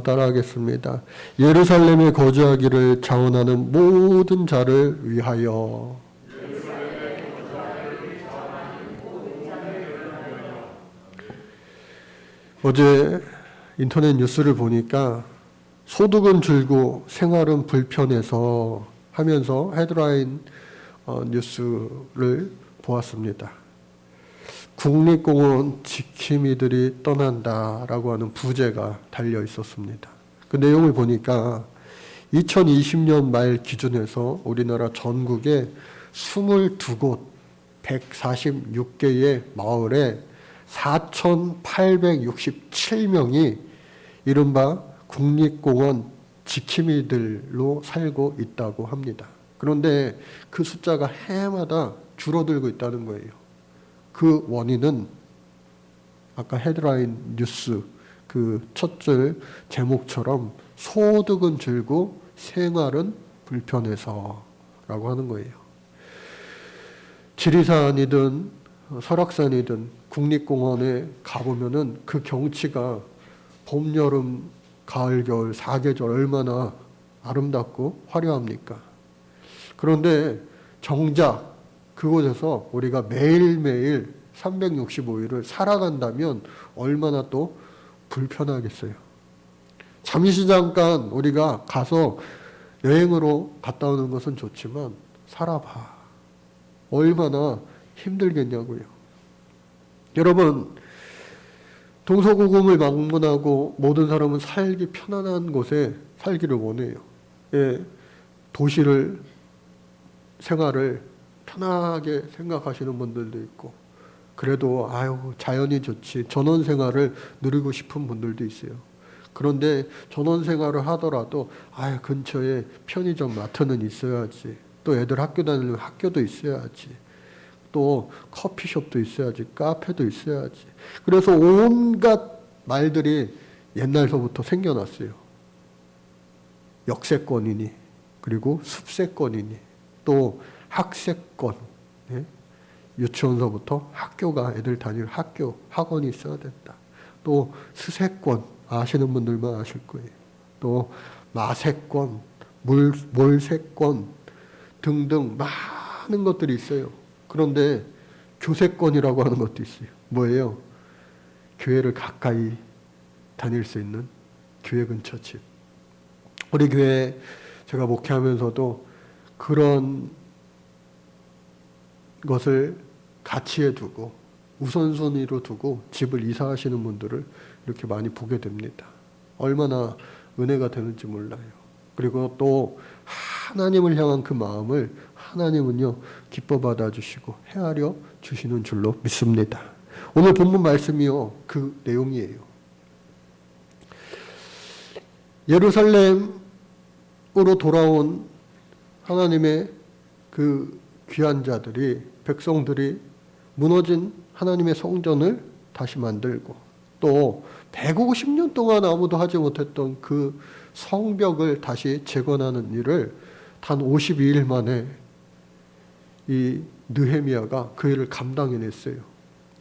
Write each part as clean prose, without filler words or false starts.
따라하겠습니다. 예루살렘에 거주하기를 자원하는 모든 자를 위하여. 어제 인터넷 뉴스를 보니까 소득은 줄고 생활은 불편해서 하면서 헤드라인 뉴스를 보았습니다. 국립공원 지킴이들이 떠난다라고 하는 부제가 달려 있었습니다. 그 내용을 보니까 2020년 말 기준에서 우리나라 전국에 22곳 146개의 마을에 4,867명이 이른바 국립공원 지킴이들로 살고 있다고 합니다. 그런데 그 숫자가 해마다 줄어들고 있다는 거예요. 그 원인은 아까 헤드라인 뉴스 그 첫 줄 제목처럼 소득은 줄고 생활은 불편해서 라고 하는 거예요. 지리산이든 설악산이든 국립공원에 가보면은 그 경치가 봄, 여름, 가을, 겨울 4계절 얼마나 아름답고 화려합니까? 그런데 정작 그곳에서 우리가 매일매일 365일을 살아간다면 얼마나 또 불편하겠어요. 잠시 잠깐 우리가 가서 여행으로 갔다 오는 것은 좋지만 살아봐. 얼마나 힘들겠냐고요. 여러분, 동서고금을 방문하고 모든 사람은 살기 편안한 곳에 살기를 원해요. 예, 도시를 생활을 편하게 생각하시는 분들도 있고, 그래도 자연이 좋지 전원 생활을 누리고 싶은 분들도 있어요. 그런데 전원 생활을 하더라도 근처에 편의점 마트는 있어야지, 또 애들 학교 다니는 학교도 있어야지, 또 커피숍도 있어야지, 카페도 있어야지. 그래서 온갖 말들이 옛날서부터 생겨났어요. 역세권이니, 그리고 숲세권이니, 또 학세권, 예? 유치원서부터 학교가 애들 다닐 학교, 학원이 있어야 된다. 또 스세권, 아시는 분들만 아실 거예요. 또 마세권, 몰세권 등등 많은 것들이 있어요. 그런데 교세권이라고 하는 것도 있어요. 뭐예요? 교회를 가까이 다닐 수 있는 교회 근처 집. 우리 교회 제가 목회하면서도 그런 것을 가치에 두고 우선순위로 두고 집을 이사하시는 분들을 이렇게 많이 보게 됩니다. 얼마나 은혜가 되는지 몰라요. 그리고 또 하나님을 향한 그 마음을 하나님은요 기뻐 받아주시고 헤아려 주시는 줄로 믿습니다. 오늘 본문 말씀이요 그 내용이에요. 예루살렘으로 돌아온 하나님의 그 귀한 자들이, 백성들이 무너진 하나님의 성전을 다시 만들고, 또 150년 동안 아무도 하지 못했던 그 성벽을 다시 재건하는 일을 단 52일 만에 이 느헤미야가 그 일을 감당해냈어요.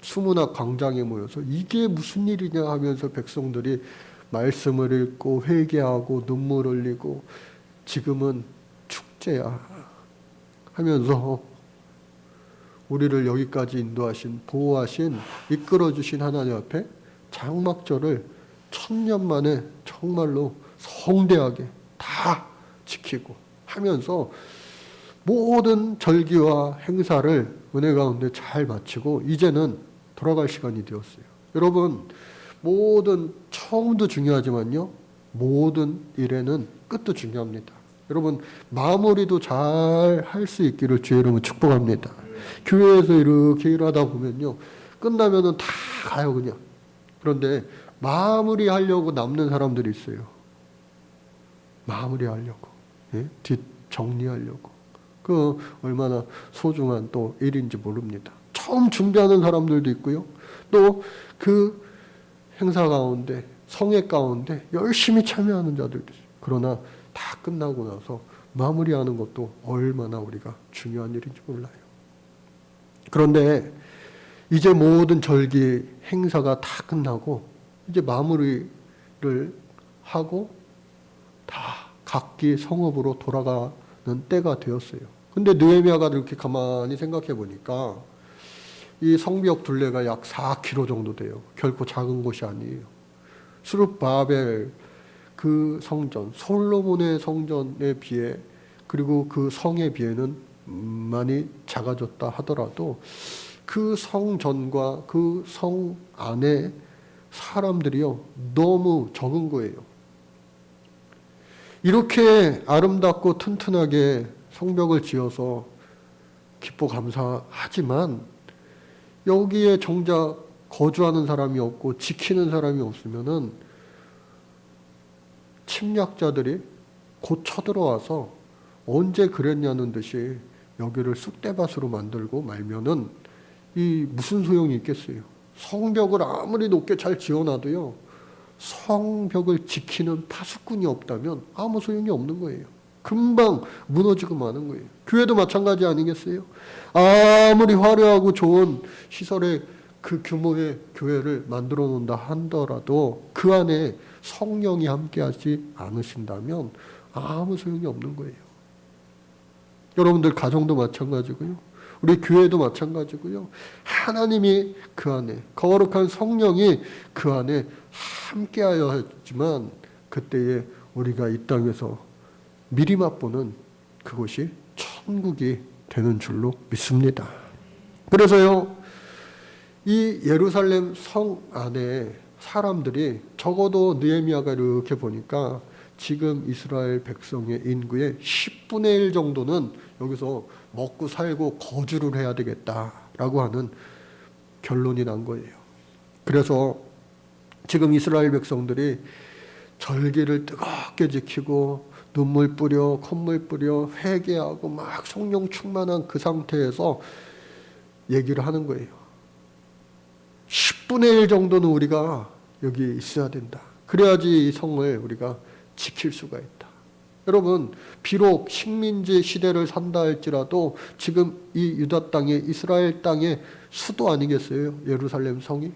수문학 광장에 모여서 이게 무슨 일이냐 하면서 백성들이 말씀을 읽고 회개하고 눈물 흘리고 지금은 축제야 하면서 우리를 여기까지 인도하신, 보호하신, 이끌어주신 하나님 앞에 장막절을 1000년 만에 정말로 성대하게 다 지키고 하면서 모든 절기와 행사를 은혜 가운데 잘 마치고 이제는 돌아갈 시간이 되었어요. 여러분, 모든 처음도 중요하지만요, 모든 일에는 끝도 중요합니다. 여러분, 마무리도 잘 할 수 있기를 주의 이름으로 축복합니다. 교회에서 이렇게 일하다 보면요, 끝나면은 다 가요, 그냥. 그런데 마무리 하려고 남는 사람들이 있어요. 마무리 하려고. 예? 뒷 정리하려고. 그 얼마나 소중한 또 일인지 모릅니다. 처음 준비하는 사람들도 있고요. 또 그 행사 가운데, 성회 가운데 열심히 참여하는 자들도 있어요. 그러나 다 끝나고 나서 마무리하는 것도 얼마나 우리가 중요한 일인지 몰라요. 그런데 이제 모든 절기 행사가 다 끝나고 이제 마무리를 하고 다 각기 성읍으로 돌아가는 때가 되었어요. 근데 느헤미야가 이렇게 가만히 생각해 보니까 이 성벽 둘레가 약 4km 정도 돼요. 결코 작은 곳이 아니에요. 스룹바벨 그 성전, 솔로몬의 성전에 비해 그리고 그 성에 비해는 많이 작아졌다 하더라도 그 성전과 그 성 안에 사람들이요 너무 적은 거예요. 이렇게 아름답고 튼튼하게 성벽을 지어서 기뻐 감사하지만 여기에 정작 거주하는 사람이 없고 지키는 사람이 없으면은 침략자들이 곧 쳐들어와서 언제 그랬냐는 듯이 여기를 쑥대밭으로 만들고 말면은 이 무슨 소용이 있겠어요. 성벽을 아무리 높게 잘 지어놔도요 성벽을 지키는 파수꾼이 없다면 아무 소용이 없는 거예요. 금방 무너지고 마는 거예요. 교회도 마찬가지 아니겠어요? 아무리 화려하고 좋은 시설의 그 규모의 교회를 만들어 놓는다 하더라도 그 안에 성령이 함께하지 않으신다면 아무 소용이 없는 거예요. 여러분들 가정도 마찬가지고요. 우리 교회도 마찬가지고요. 하나님이 그 안에 거룩한 성령이 그 안에 함께하여 하지만 그때에 우리가 이 땅에서 미리 맛보는 그곳이 천국이 되는 줄로 믿습니다. 그래서요 이 예루살렘 성 안에 사람들이 적어도 느헤미야가 이렇게 보니까 지금 이스라엘 백성의 인구의 10분의 1 정도는 여기서 먹고 살고 거주를 해야 되겠다라고 하는 결론이 난 거예요. 그래서 지금 이스라엘 백성들이 절기를 뜨겁게 지키고 눈물 뿌려 콧물 뿌려 회개하고 막 성령 충만한 그 상태에서 얘기를 하는 거예요. 10분의 1 정도는 우리가 여기 있어야 된다. 그래야지 이 성을 우리가 지킬 수가 있다. 여러분 비록 식민지 시대를 산다 할지라도 지금 이 유다 땅에 이스라엘 땅의 수도 아니겠어요? 예루살렘 성이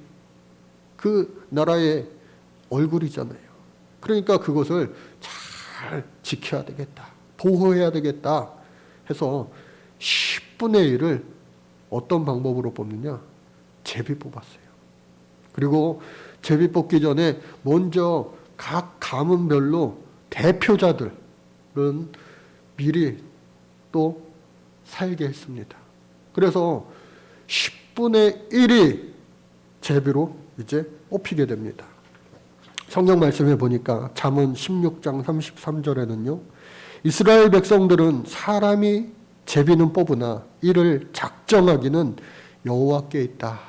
그 나라의 얼굴이잖아요. 그러니까 그것을 잘 지켜야 되겠다. 보호해야 되겠다 해서 10분의 1을 어떤 방법으로 뽑느냐? 제비 뽑았어요. 그리고 제비 뽑기 전에 먼저 각 가문별로 대표자들은 미리 또 살게 했습니다. 그래서 10분의 1이 제비로 이제 뽑히게 됩니다. 성경 말씀에 보니까 잠언 16장 33절에는요. 이스라엘 백성들은 사람이 제비는 뽑으나 이를 작정하기는 여호와께 있다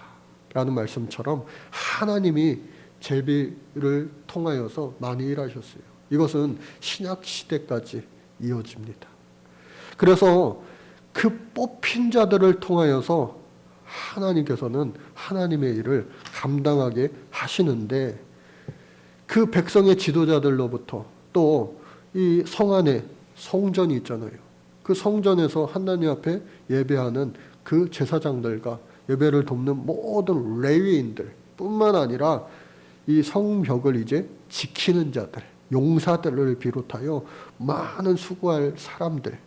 라는 말씀처럼 하나님이 제비를 통하여서 많이 일하셨어요. 이것은 신약 시대까지 이어집니다. 그래서 그 뽑힌 자들을 통하여서 하나님께서는 하나님의 일을 감당하게 하시는데 그 백성의 지도자들로부터 또 이 성 안에 성전이 있잖아요. 그 성전에서 하나님 앞에 예배하는 그 제사장들과 예배를 돕는 모든 레위인들 뿐만 아니라 이 성벽을 이제 지키는 자들, 용사들을 비롯하여 많은 수고할 사람들,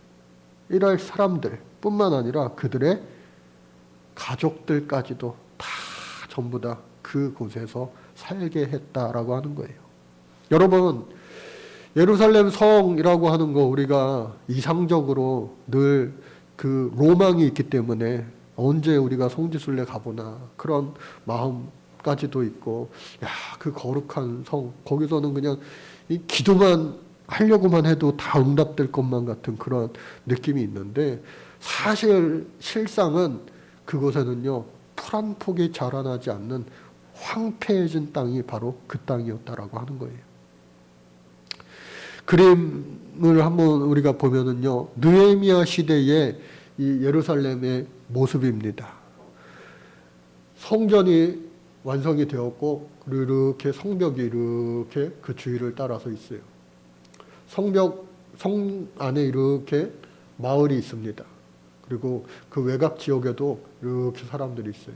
일할 사람들 뿐만 아니라 그들의 가족들까지도 다 전부 다 그곳에서 살게 했다라고 하는 거예요. 여러분, 예루살렘 성이라고 하는 거 우리가 이상적으로 늘 그 로망이 있기 때문에 언제 우리가 성지순례 가보나 그런 마음까지도 있고, 야, 그 거룩한 성, 거기서는 그냥 이 기도만 하려고만 해도 다 응답될 것만 같은 그런 느낌이 있는데, 사실 실상은 그곳에는요 풀 한 폭이 자라나지 않는 황폐해진 땅이 바로 그 땅이었다라고 하는 거예요. 그림을 한번 우리가 보면은요, 느헤미야 시대의 이 예루살렘의 모습입니다. 성전이 완성이 되었고, 그리고 이렇게 성벽이 이렇게 그 주위를 따라서 있어요. 성 안에 이렇게 마을이 있습니다. 그리고 그 외곽 지역에도 이렇게 사람들이 있어요.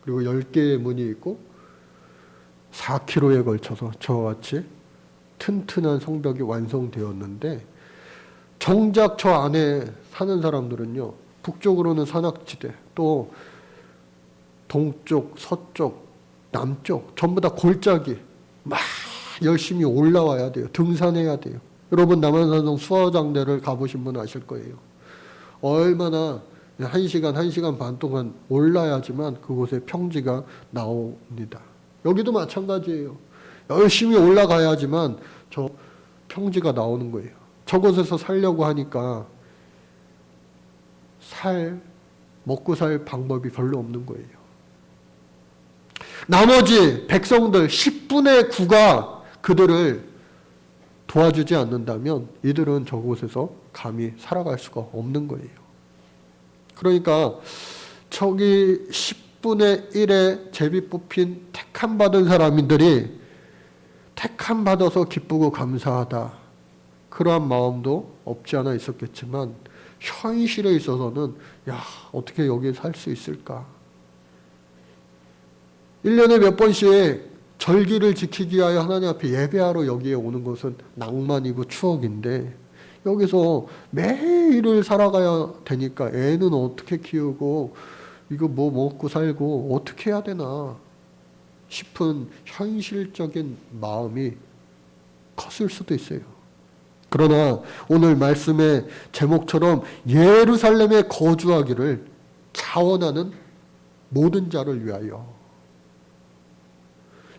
그리고 10개의 문이 있고 4km에 걸쳐서 저와 같이 튼튼한 성벽이 완성되었는데 정작 저 안에 사는 사람들은요, 북쪽으로는 산악지대, 또 동쪽, 서쪽, 남쪽 전부 다 골짜기 막 열심히 올라와야 돼요. 등산해야 돼요. 여러분 남한산성 수화장대를 가보신 분 아실 거예요. 얼마나 1시간, 1시간 반 동안 올라야지만 그곳에 평지가 나옵니다. 여기도 마찬가지예요. 열심히 올라가야지만 저 평지가 나오는 거예요. 저곳에서 살려고 하니까 먹고 살 방법이 별로 없는 거예요. 나머지 백성들 10분의 9가 그들을 도와주지 않는다면 이들은 저곳에서 감히 살아갈 수가 없는 거예요. 그러니까 저기 10분의 1의 제비 뽑힌 택함 받은 사람들이 택함 받아서 기쁘고 감사하다, 그러한 마음도 없지 않아 있었겠지만 현실에 있어서는 어떻게 여기에 살 수 있을까? 1년에 몇 번씩 절기를 지키기 위하여 하나님 앞에 예배하러 여기에 오는 것은 낭만이고 추억인데 여기서 매일을 살아가야 되니까 애는 어떻게 키우고 이거 뭐 먹고 살고 어떻게 해야 되나 싶은 현실적인 마음이 컸을 수도 있어요. 그러나 오늘 말씀의 제목처럼 예루살렘에 거주하기를 자원하는 모든 자를 위하여,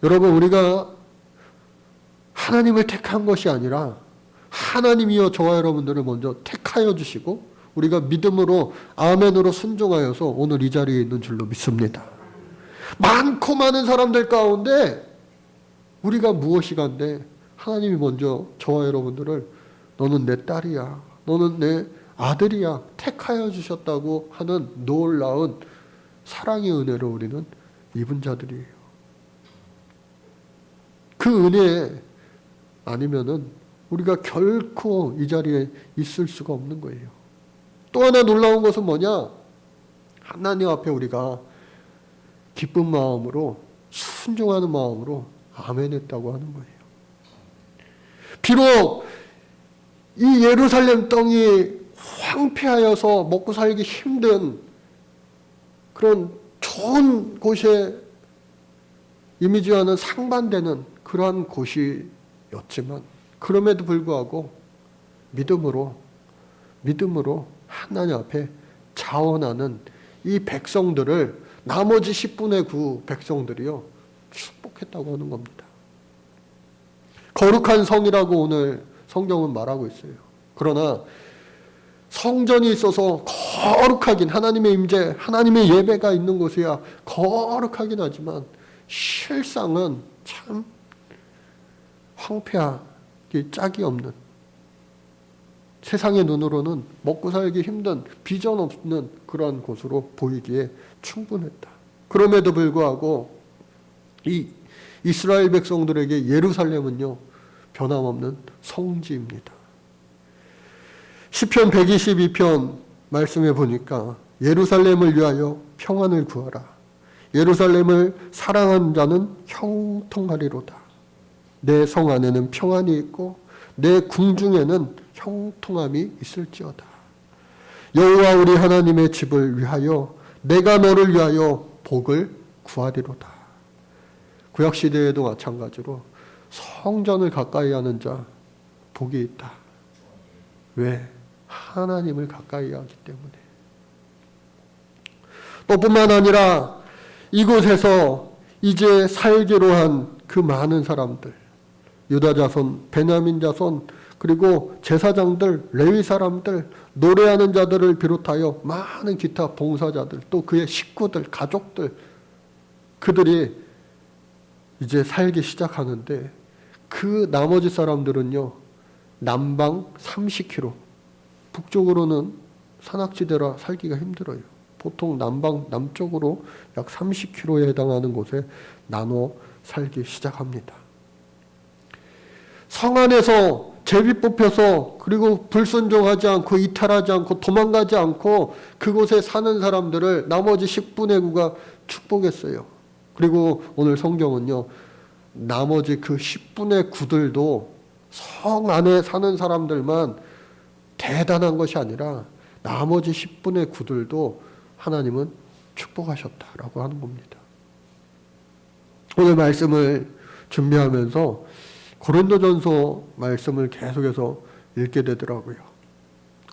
여러분 우리가 하나님을 택한 것이 아니라 하나님이여 저와 여러분들을 먼저 택하여 주시고 우리가 믿음으로 아멘으로 순종하여서 오늘 이 자리에 있는 줄로 믿습니다. 많고 많은 사람들 가운데 우리가 무엇이간데 하나님이 먼저 저와 여러분들을 너는 내 딸이야, 너는 내 아들이야 택하여 주셨다고 하는 놀라운 사랑의 은혜를 우리는 입은 자들이에요. 그 은혜 아니면은 우리가 결코 이 자리에 있을 수가 없는 거예요. 또 하나 놀라운 것은 뭐냐? 하나님 앞에 우리가 기쁜 마음으로 순종하는 마음으로 아멘했다고 하는 거예요. 비록 이 예루살렘 땅이 황폐하여서 먹고 살기 힘든 그런 좋은 곳에 이미지와는 상반되는 그러한 곳이었지만 그럼에도 불구하고 믿음으로 하나님 앞에 자원하는 이 백성들을 나머지 10분의 9 백성들이요 축복했다고 하는 겁니다. 거룩한 성이라고 오늘 성경은 말하고 있어요. 그러나 성전이 있어서 거룩하긴, 하나님의 임재, 하나님의 예배가 있는 곳이야 거룩하긴 하지만 실상은 참 황폐하기 짝이 없는, 세상의 눈으로는 먹고 살기 힘든 비전 없는 그러한 곳으로 보이기에 충분했다. 그럼에도 불구하고 이 이스라엘 백성들에게 예루살렘은요 변함없는 성지입니다. 시편 122편 말씀에 보니까 예루살렘을 위하여 평안을 구하라. 예루살렘을 사랑하는 자는 형통하리로다. 내 성 안에는 평안이 있고 내 궁중에는 형통함이 있을지어다. 여호와 우리 하나님의 집을 위하여 내가 너를 위하여 복을 구하리로다. 구약시대에도 마찬가지로 성전을 가까이 하는 자 복이 있다. 왜? 하나님을 가까이 하기 때문에. 또 뿐만 아니라 이곳에서 이제 살기로 한 그 많은 사람들, 유다 자손, 베냐민 자손, 그리고 제사장들, 레위 사람들, 노래하는 자들을 비롯하여 많은 기타 봉사자들, 또 그의 식구들, 가족들, 그들이 이제 살기 시작하는데 그 나머지 사람들은요 남방 30km, 북쪽으로는 산악지대라 살기가 힘들어요. 보통 남쪽으로 약 30km에 해당하는 곳에 나눠 살기 시작합니다. 성 안에서 제비 뽑혀서 그리고 불순종하지 않고 이탈하지 않고 도망가지 않고 그곳에 사는 사람들을 나머지 10분의 9가 축복했어요. 그리고 오늘 성경은요 나머지 그 10분의 9들도 성 안에 사는 사람들만 대단한 것이 아니라 나머지 10분의 9들도 하나님은 축복하셨다라고 하는 겁니다. 오늘 말씀을 준비하면서 고린도전서 말씀을 계속해서 읽게 되더라고요.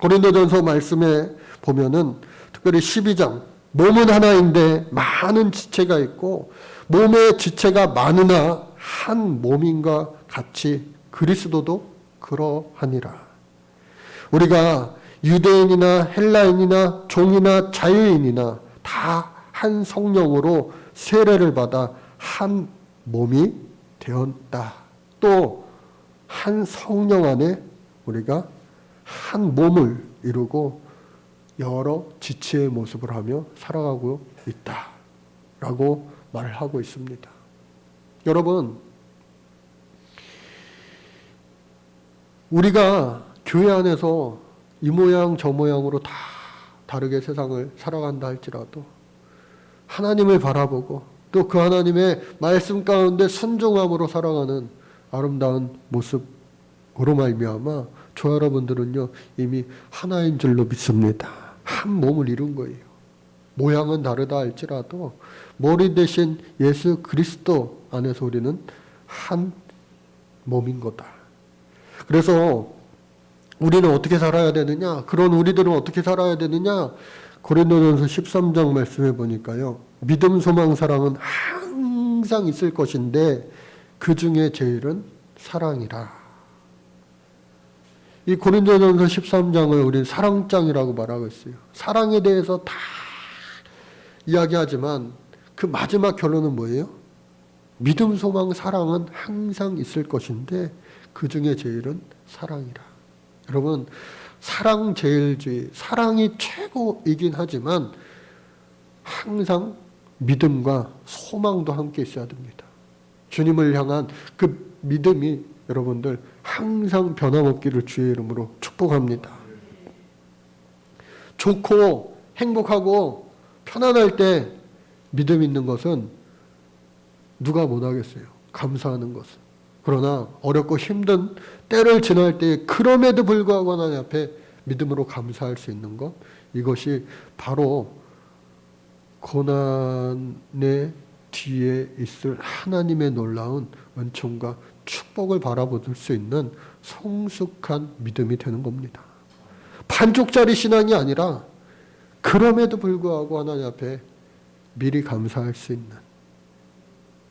고린도전서 말씀에 보면은 특별히 12장 몸은 하나인데 많은 지체가 있고 몸의 지체가 많으나 한 몸인과 같이 그리스도도 그러하니라. 우리가 유대인이나 헬라인이나 종이나 자유인이나 다 한 성령으로 세례를 받아 한 몸이 되었다. 또 한 성령 안에 우리가 한 몸을 이루고 여러 지체의 모습을 하며 살아가고 있다라고 말을 하고 있습니다. 여러분, 우리가 교회 안에서 이 모양 저 모양으로 다 다르게 세상을 살아간다 할지라도 하나님을 바라보고 또 그 하나님의 말씀 가운데 순종함으로 살아가는 아름다운 모습으로 말미암아 저 여러분들은요 이미 하나인 줄로 믿습니다. 한 몸을 이룬 거예요. 모양은 다르다 할지라도 머리 대신 예수 그리스도 안에서 우리는 한 몸인 거다. 그래서 우리는 어떻게 살아야 되느냐? 그런 우리들은 어떻게 살아야 되느냐? 고린도전서 13장 말씀해 보니까요. 믿음, 소망, 사랑은 항상 있을 것인데 그 중에 제일은 사랑이라. 이 고린도전서 13장을 우리는 사랑장이라고 말하고 있어요. 사랑에 대해서 다 이야기하지만 그 마지막 결론은 뭐예요? 믿음, 소망, 사랑은 항상 있을 것인데 그 중에 제일은 사랑이라. 여러분, 사랑제일주의, 사랑이 최고이긴 하지만 항상 믿음과 소망도 함께 있어야 됩니다. 주님을 향한 그 믿음이 여러분들 항상 변함없기를 주의 이름으로 축복합니다. 좋고 행복하고 편안할 때 믿음 있는 것은 누가 못하겠어요. 감사하는 것은. 그러나 어렵고 힘든 때를 지날 때 그럼에도 불구하고 하나님 앞에 믿음으로 감사할 수 있는 것, 이것이 바로 고난의 뒤에 있을 하나님의 놀라운 은총과 축복을 바라볼 수 있는 성숙한 믿음이 되는 겁니다. 반쪽짜리 신앙이 아니라 그럼에도 불구하고 하나님 앞에 미리 감사할 수 있는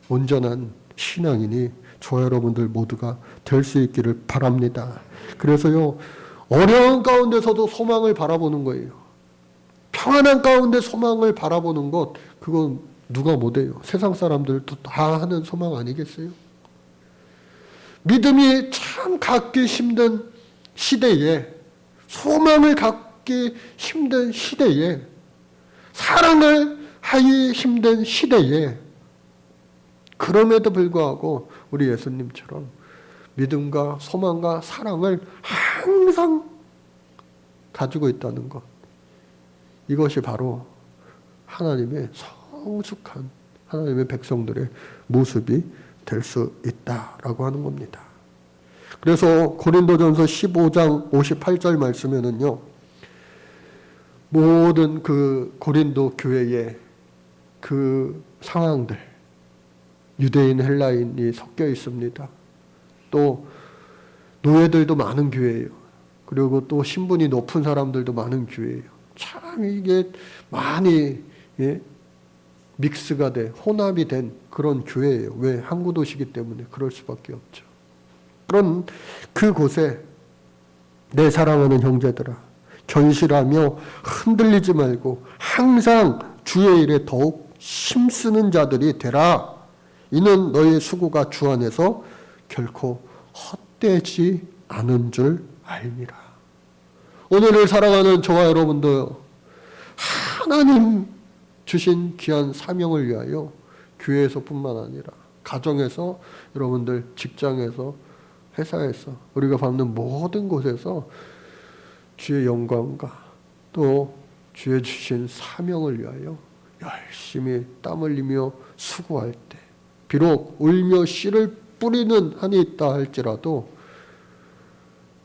온전한 신앙인이 저 여러분들 모두가 될 수 있기를 바랍니다. 그래서요, 어려운 가운데서도 소망을 바라보는 거예요. 평안한 가운데 소망을 바라보는 것, 그건 누가 못해요. 세상 사람들도 다 하는 소망 아니겠어요? 믿음이 참 갖기 힘든 시대에, 소망을 갖기 힘든 시대에, 사랑을 하기 힘든 시대에, 그럼에도 불구하고 우리 예수님처럼 믿음과 소망과 사랑을 항상 가지고 있다는 것, 이것이 바로 하나님의 성숙한 하나님의 백성들의 모습이 될 수 있다라고 하는 겁니다. 그래서 고린도전서 15장 58절 말씀에는요, 모든 그 고린도 교회의 그 상황들, 유대인, 헬라인이 섞여 있습니다. 또 노예들도 많은 교회예요. 그리고 또 신분이 높은 사람들도 많은 교회예요. 참 이게 많이 믹스가 돼, 혼합이 된 그런 교회예요. 왜? 항구 도시이기 때문에 그럴 수밖에 없죠. 그런 그곳에 내 사랑하는 형제들아, 견실하며 흔들리지 말고 항상 주의 일에 더욱 힘쓰는 자들이 되라. 이는 너의 수고가 주 안에서 결코 헛되지 않은 줄 알미라. 오늘을 살아가는 저와 여러분도 하나님 주신 귀한 사명을 위하여 교회에서뿐만 아니라 가정에서, 여러분들 직장에서, 회사에서, 우리가 받는 모든 곳에서 주의 영광과 또 주의 주신 사명을 위하여 열심히 땀 흘리며 수고할 때, 비록 울며 씨를 뿌리는 한이 있다 할지라도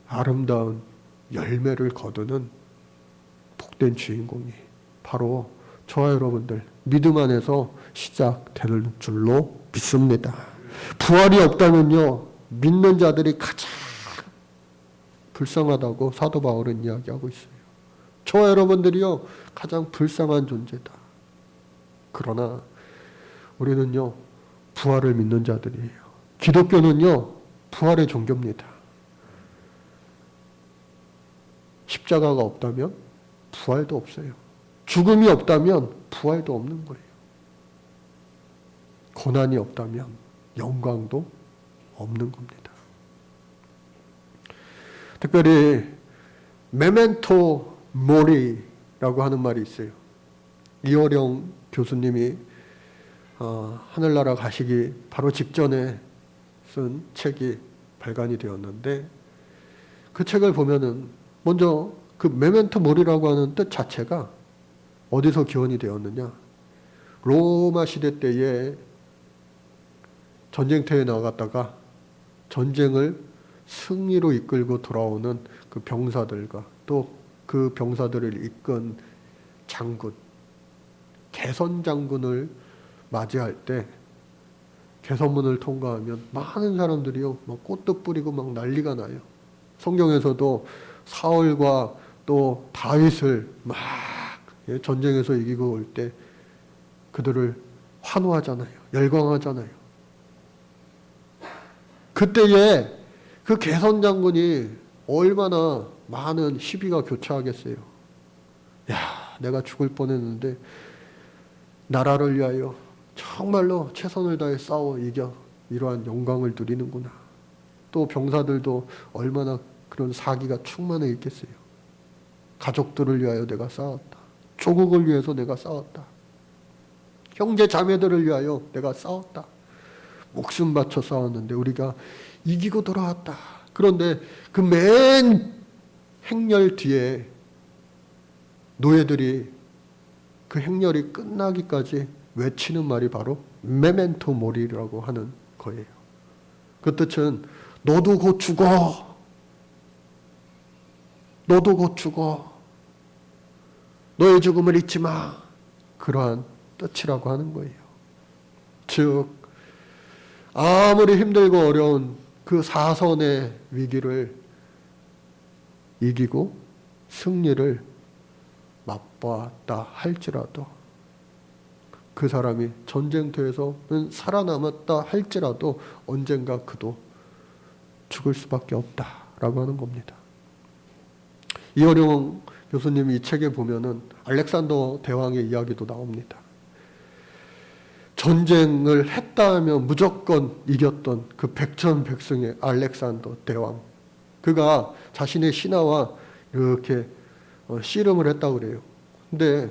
아름다운 열매를 거두는 복된 주인공이 바로 저와 여러분들 믿음 안에서 시작되는 줄로 믿습니다. 부활이 없다면요, 믿는 자들이 가장 불쌍하다고 사도 바울은 이야기하고 있어요. 저와 여러분들이요, 가장 불쌍한 존재다. 그러나 우리는요, 부활을 믿는 자들이에요. 기독교는요, 부활의 종교입니다. 십자가가 없다면 부활도 없어요. 죽음이 없다면 부활도 없는 거예요. 고난이 없다면 영광도 없는 겁니다. 특별히 메멘토 모리라고 하는 말이 있어요. 이어령 교수님이 하늘나라 가시기 바로 직전에 쓴 책이 발간이 되었는데, 그 책을 보면은 먼저 그 메멘토 모리라고 하는 뜻 자체가 어디서 기원이 되었느냐, 로마 시대 때에 전쟁터에 나갔다가 전쟁을 승리로 이끌고 돌아오는 그 병사들과 또 그 병사들을 이끈 장군, 개선 장군을 맞이할 때 개선문을 통과하면 많은 사람들이요, 막 꽃도 뿌리고 막 난리가 나요. 성경에서도 사울과 또 다윗을 막 전쟁에서 이기고 올 때 그들을 환호하잖아요. 열광하잖아요. 그때에 그 개선 장군이 얼마나 많은 시비가 교차하겠어요. 야, 내가 죽을 뻔했는데 나라를 위하여 정말로 최선을 다해 싸워 이겨 이러한 영광을 누리는구나. 또 병사들도 얼마나 그런 사기가 충만해 있겠어요. 가족들을 위하여 내가 싸웠다. 조국을 위해서 내가 싸웠다. 형제 자매들을 위하여 내가 싸웠다. 목숨 바쳐 싸웠는데 우리가 이기고 돌아왔다. 그런데 그 맨 행렬 뒤에 노예들이 그 행렬이 끝나기까지 외치는 말이 바로 메멘토 모리라고 하는 거예요. 그 뜻은 너도 곧 죽어. 너도 곧 죽어. 너의 죽음을 잊지 마. 그러한 뜻이라고 하는 거예요. 즉 아무리 힘들고 어려운 그 사선의 위기를 이기고 승리를 맛보았다 할지라도, 그 사람이 전쟁터에서는 살아남았다 할지라도 언젠가 그도 죽을 수밖에 없다라고 하는 겁니다. 이어령 교수님이 이 책에 보면은 알렉산더 대왕의 이야기도 나옵니다. 전쟁을 했다 하면 무조건 이겼던 그 백전백승의 알렉산더 대왕, 그가 자신의 신하와 이렇게 씨름을 했다고 그래요. 근데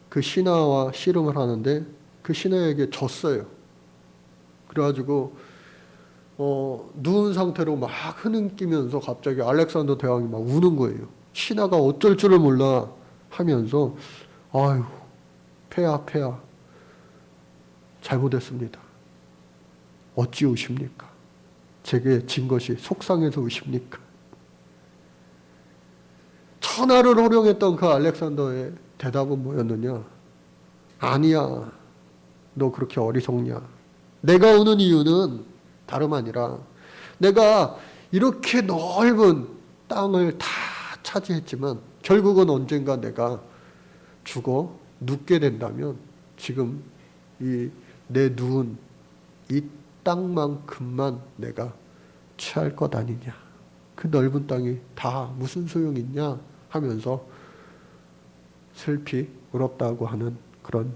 그 신하와 씨름을 하는데 그 신하에게 졌어요. 그래가지고 누운 상태로 막 흐느끼면서 갑자기 알렉산더 대왕이 막 우는 거예요. 신하가 어쩔 줄을 몰라 하면서 아유, 폐하 잘못했습니다. 어찌 우십니까? 제게 진 것이 속상해서 우십니까? 천하를 호령했던 그 알렉산더의 대답은 뭐였느냐? 아니야, 너 그렇게 어리석냐? 내가 우는 이유는 다름 아니라 내가 이렇게 넓은 땅을 다 차지했지만 결국은 언젠가 내가 죽어 눕게 된다면 지금 내 누운 이 땅만큼만 내가 취할 것 아니냐? 그 넓은 땅이 다 무슨 소용이 있냐? 하면서 슬피 울었다고 하는 그런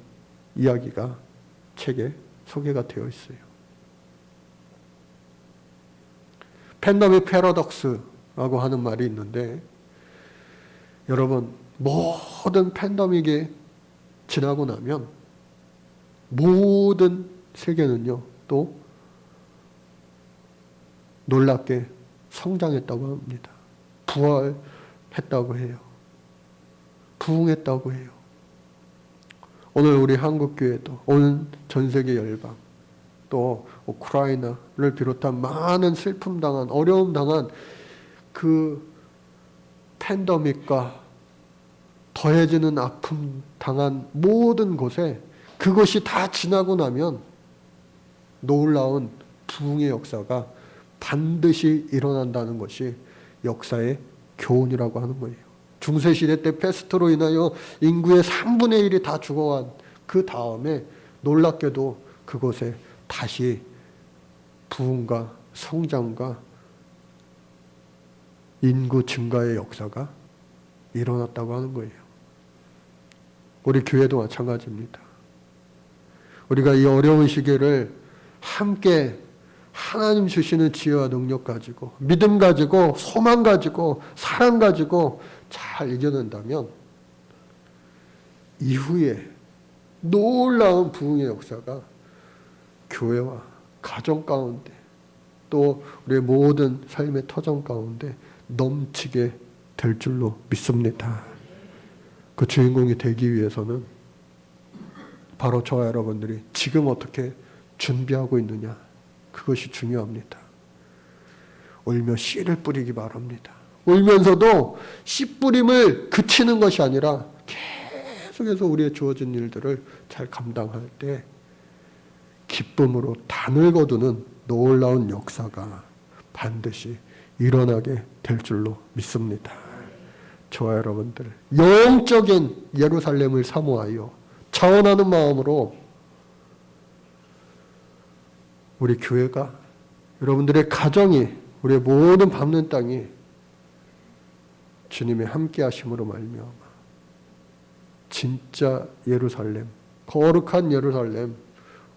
이야기가 책에 소개가 되어 있어요. 팬데믹 패러독스라고 하는 말이 있는데, 여러분, 모든 팬데믹이 지나고 나면 모든 세계는요 또 놀랍게 성장했다고 합니다. 부활했다고 해요. 부흥했다고 해요. 오늘 우리 한국교회도, 오늘 전세계 열방, 또 우크라이나를 비롯한 많은 슬픔 당한, 어려움 당한 그 팬데믹과 더해지는 아픔 당한 모든 곳에 그것이 다 지나고 나면 놀라운 부흥의 역사가 반드시 일어난다는 것이 역사의 교훈이라고 하는 거예요. 중세시대 때 패스트로 인하여 인구의 3분의 1이 다 죽어간 그 다음에 놀랍게도 그곳에 다시 부흥과 성장과 인구 증가의 역사가 일어났다고 하는 거예요. 우리 교회도 마찬가지입니다. 우리가 이 어려운 시기를 함께 하나님 주시는 지혜와 능력 가지고 믿음 가지고 소망 가지고 사랑 가지고 잘 이겨낸다면 이후에 놀라운 부흥의 역사가 교회와 가정 가운데 또 우리의 모든 삶의 터전 가운데 넘치게 될 줄로 믿습니다. 그 주인공이 되기 위해서는 바로 저와 여러분들이 지금 어떻게 준비하고 있느냐, 그것이 중요합니다. 울며 씨를 뿌리기 바랍니다. 울면서도 씨 뿌림을 그치는 것이 아니라 계속해서 우리의 주어진 일들을 잘 감당할 때 기쁨으로 단을 거두는 놀라운 역사가 반드시 일어나게 될 줄로 믿습니다. 저와 여러분들 영적인 예루살렘을 사모하여 자원하는 마음으로 우리 교회가, 여러분들의 가정이, 우리의 모든 밟는 땅이 주님의 함께 하심으로 말미암아 진짜 예루살렘, 거룩한 예루살렘,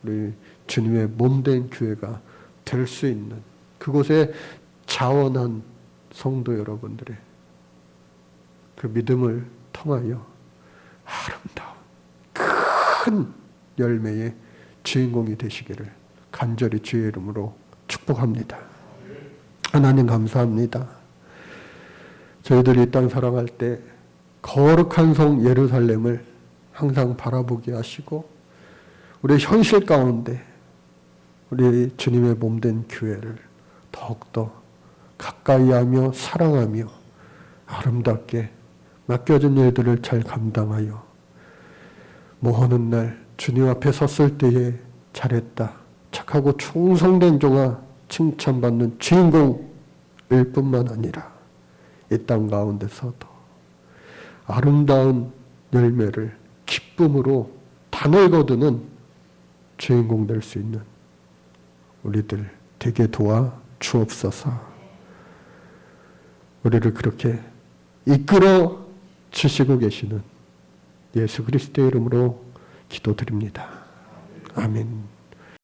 우리 주님의 몸된 교회가 될 수 있는 그곳에 자원한 성도 여러분들의 그 믿음을 통하여 아름다운 큰 열매의 주인공이 되시기를 간절히 주의 이름으로 축복합니다. 하나님 감사합니다. 저희들이 이 땅 살아갈 때 거룩한 성 예루살렘을 항상 바라보게 하시고 우리의 현실 가운데 우리 주님의 몸된 교회를 더욱더 가까이 하며 사랑하며 아름답게 맡겨진 일들을 잘 감당하여 모하는 날 주님 앞에 섰을 때에 잘했다, 착하고 충성된 종아 칭찬받는 주인공일 뿐만 아니라 이 땅 가운데서도 아름다운 열매를 기쁨으로 단을 거두는 주인공 될 수 있는 우리들 되게 도와 주옵소서. 우리를 그렇게 이끌어 주시고 계시는 예수 그리스도의 이름으로 기도드립니다. 아멘.